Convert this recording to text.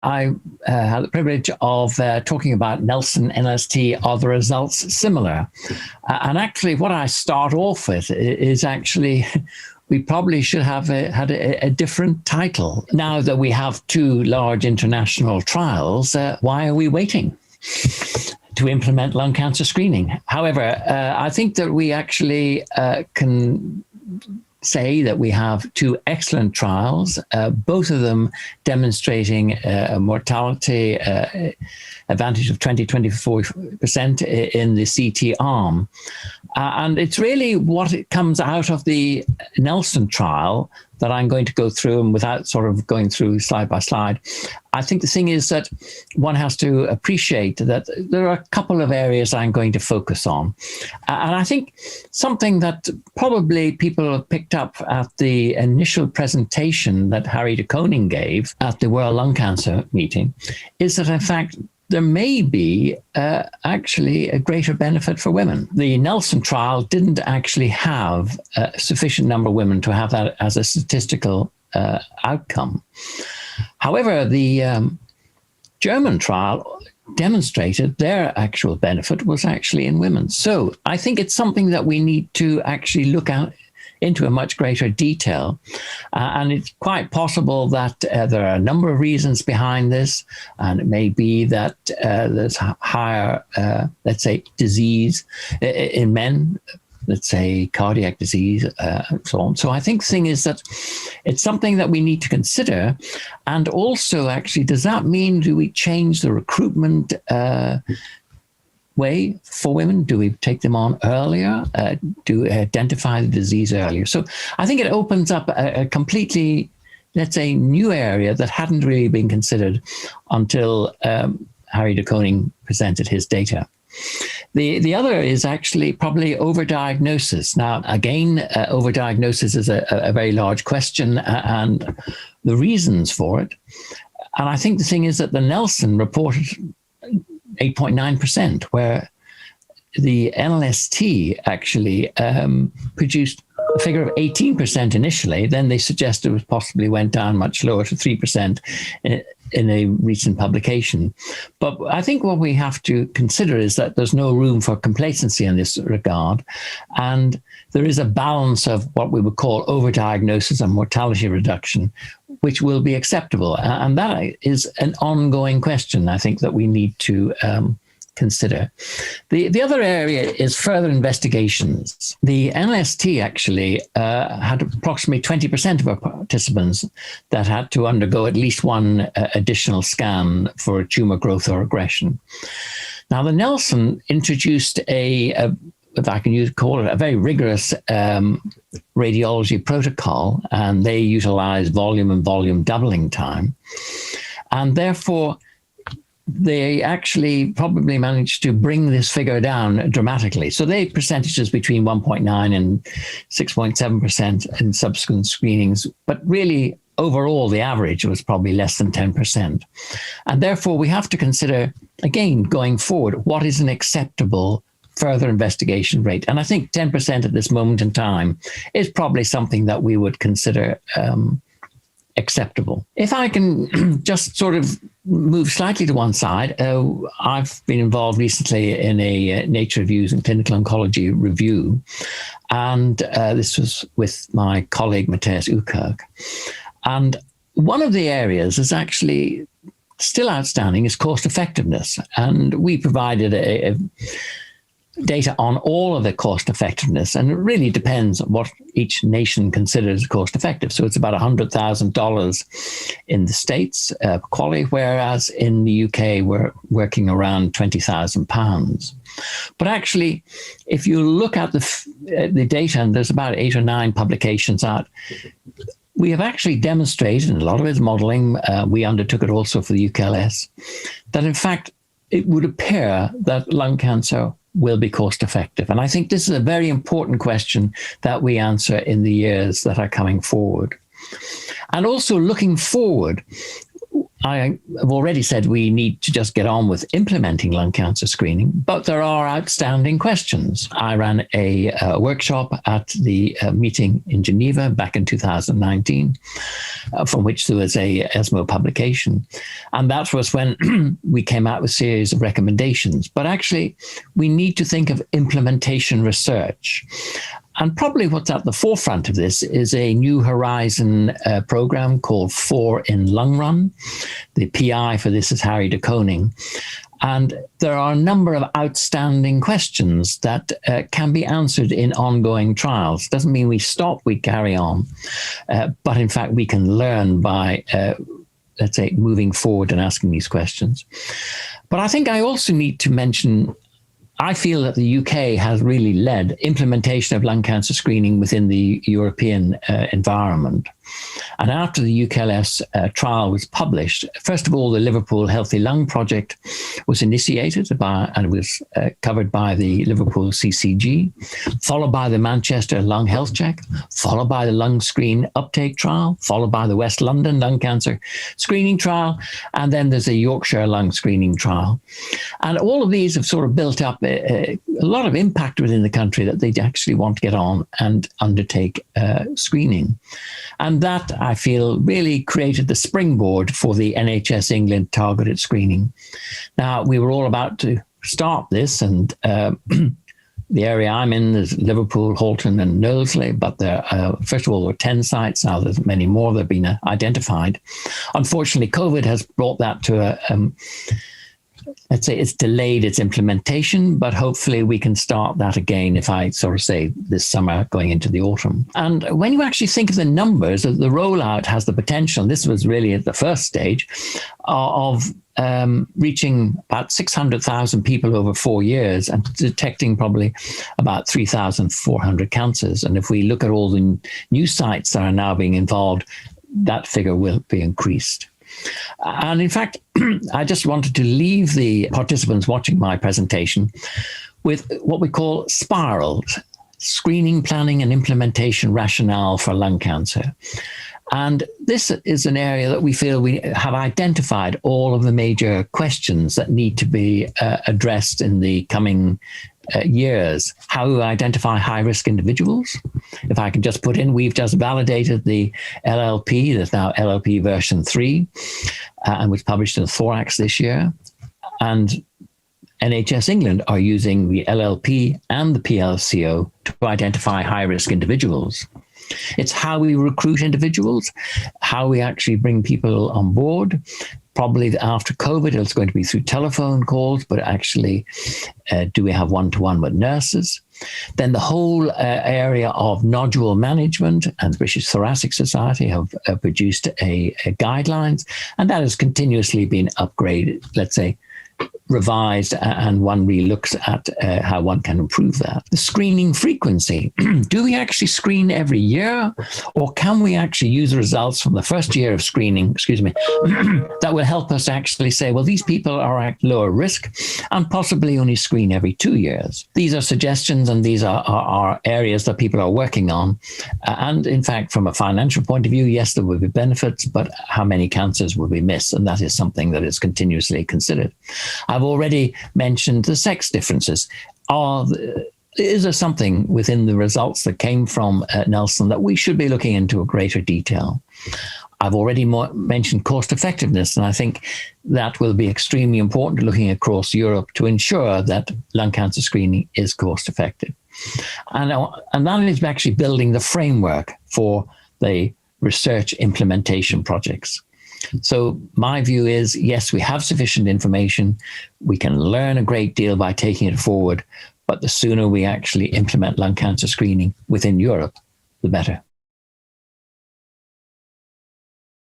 I had the privilege of talking about Nelson, NLST. Are the results similar? And actually, what I start off with is actually we probably should have had a different title. Now that we have two large international trials, why are we waiting to implement lung cancer screening? However, I think that we actually can say that we have two excellent trials, both of them demonstrating a mortality advantage of 20-24% in the CT arm. And it's really what it comes out of the Nelson trial that I'm going to go through, and without sort of going through slide by slide. I think the thing is that one has to appreciate that there are a couple of areas I'm going to focus on. And I think something that probably people have picked up at the initial presentation that Harry de Koning gave at the World Lung Cancer meeting is that, in fact, there may be actually a greater benefit for women. The Nelson trial didn't actually have a sufficient number of women to have that as a statistical outcome. However, the German trial demonstrated their actual benefit was actually in women. So I think it's something that we need to actually look at into a much greater detail. And it's quite possible that there are a number of reasons behind this. And it may be that there's higher, let's say, disease in men, let's say cardiac disease, and so on. So I think the thing is that it's something that we need to consider. And also, actually, does that mean, do we change the recruitment way for women? Do we take them on earlier? Do we identify the disease earlier? So I think it opens up a completely, let's say, new area that hadn't really been considered until Harry de Koning presented his data. The other is actually probably overdiagnosis. Now, again, overdiagnosis is a very large question, and the reasons for it. And I think the thing is that the Nelson reported 8.9%, where the NLST actually produced a figure of 18% initially. Then they suggested it possibly went down much lower to 3% in a recent publication. But I think what we have to consider is that there's no room for complacency in this regard. And there is a balance of what we would call overdiagnosis and mortality reduction, which will be acceptable. And that is an ongoing question, I think, that we need to consider. The other area is further investigations. The NLST actually had approximately 20% of our participants that had to undergo at least one additional scan for tumor growth or regression. Now, the Nelson introduced if I can call it, a very rigorous radiology protocol, and they utilize volume and volume doubling time. And therefore, they actually probably managed to bring this figure down dramatically. So they percentages between 1.9 and 6.7% in subsequent screenings, but really overall the average was probably less than 10%. And therefore we have to consider, again, going forward, what is an acceptable further investigation rate? And I think 10% at this moment in time is probably something that we would consider acceptable. If I can just sort of move slightly to one side, I've been involved recently in a Nature Reviews and Clinical Oncology review, and this was with my colleague Matthias Ukirk. And one of the areas is actually still outstanding is cost effectiveness, and we provided a data on all of the cost effectiveness, and it really depends on what each nation considers cost effective. So it's about $100,000 in the States quality, whereas in the UK we're working around £20,000. But actually, if you look at the data, and there's about 8 or 9 publications out, we have actually demonstrated, and a lot of it is modeling, we undertook it also for the UKLS, that in fact it would appear that lung cancer will be cost effective. And I think this is a very important question that we answer in the years that are coming forward. And also looking forward, I have already said we need to just get on with implementing lung cancer screening, but there are outstanding questions. I ran a workshop at the meeting in Geneva back in 2019, from which there was a ESMO publication. And that was when we came out with a series of recommendations. But actually, we need to think of implementation research. And probably what's at the forefront of this is a New Horizon program called 4 in Lung Run. The PI for this is Harry de Koning. And there are a number of outstanding questions that can be answered in ongoing trials. Doesn't mean we stop, we carry on. But in fact, we can learn by, let's say, moving forward and asking these questions. But I think I also need to mention, I feel that the UK has really led implementation of lung cancer screening within the European environment. And after the UKLS trial was published, first of all, the Liverpool Healthy Lung Project was initiated and was covered by the Liverpool CCG, followed by the Manchester Lung Health Check, followed by the Lung Screen Uptake Trial, followed by the West London Lung Cancer Screening Trial, and then there's a Yorkshire Lung Screening Trial. And all of these have sort of built up a lot of impact within the country that they actually want to get on and undertake screening. And that, I feel, really created the springboard for the NHS England targeted screening. Now, we were all about to start this, and the area I'm in is Liverpool, Halton, and Knowsley, but there, first of all, there were 10 sites. Now there's many more that have been identified. Unfortunately, COVID has brought that to let's say it's delayed its implementation, but hopefully we can start that again, if I sort of say this summer going into the autumn. And when you actually think of the numbers, the rollout has the potential, this was really at the first stage, of reaching about 600,000 people over 4 years and detecting probably about 3,400 cancers. And if we look at all the new sites that are now being involved, that figure will be increased. And in fact, I just wanted to leave the participants watching my presentation with what we call spirals, screening, planning, and implementation rationale for lung cancer. And this is an area that we feel we have identified all of the major questions that need to be addressed in the coming years. How to identify high-risk individuals. If I can just put in, we've just validated the LLP, there's now LLP version 3, and was published in the Thorax this year. And NHS England are using the LLP and the PLCO to identify high-risk individuals. It's how we recruit individuals, how we actually bring people on board. Probably after COVID, it's going to be through telephone calls, but actually, do we have one-to-one with nurses? Then the whole area of nodule management, and the British Thoracic Society have produced a guidelines, and that has continuously been upgraded, let's say, revised, and one really looks at how one can improve that. The screening frequency. Do we actually screen every year, or can we actually use the results from the first year of screening, that will help us actually say, well, these people are at lower risk and possibly only screen every 2 years. These are suggestions, and these are areas that people are working on. And in fact, from a financial point of view, yes, there will be benefits, but how many cancers will we miss? And that is something that is continuously considered. I've already mentioned the sex differences. Is there something within the results that came from Nelson that we should be looking into in greater detail? I've already mentioned cost effectiveness, and I think that will be extremely important looking across Europe to ensure that lung cancer screening is cost effective. And that is actually building the framework for the research implementation projects. So my view is, yes, we have sufficient information. We can learn a great deal by taking it forward, but the sooner we actually implement lung cancer screening within Europe, the better.